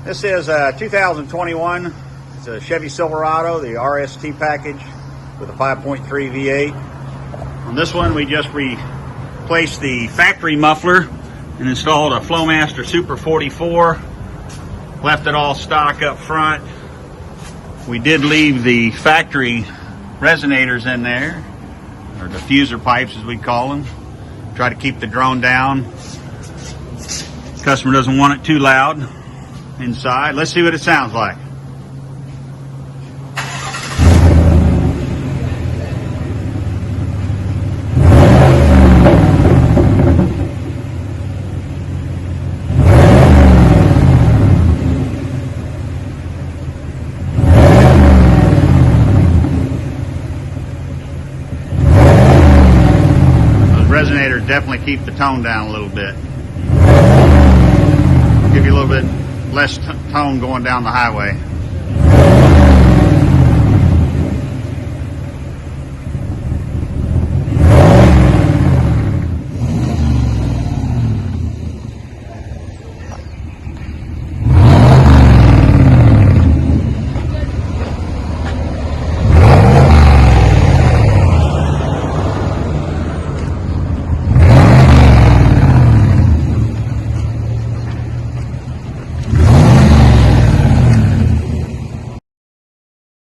This is a 2021. It's a Chevy Silverado, the RST package with a 5.3 V8. On this one, we just replaced the factory muffler and installed a Flowmaster Super 44. Left it all stock up front. We did leave the factory resonators in there, or diffuser pipes as we call them. Try to keep the drone down. Customer doesn't want it too loud inside. Let's see what it sounds like. Resonators definitely keep the tone down a little bit. Give you a little bit less tone going down the highway.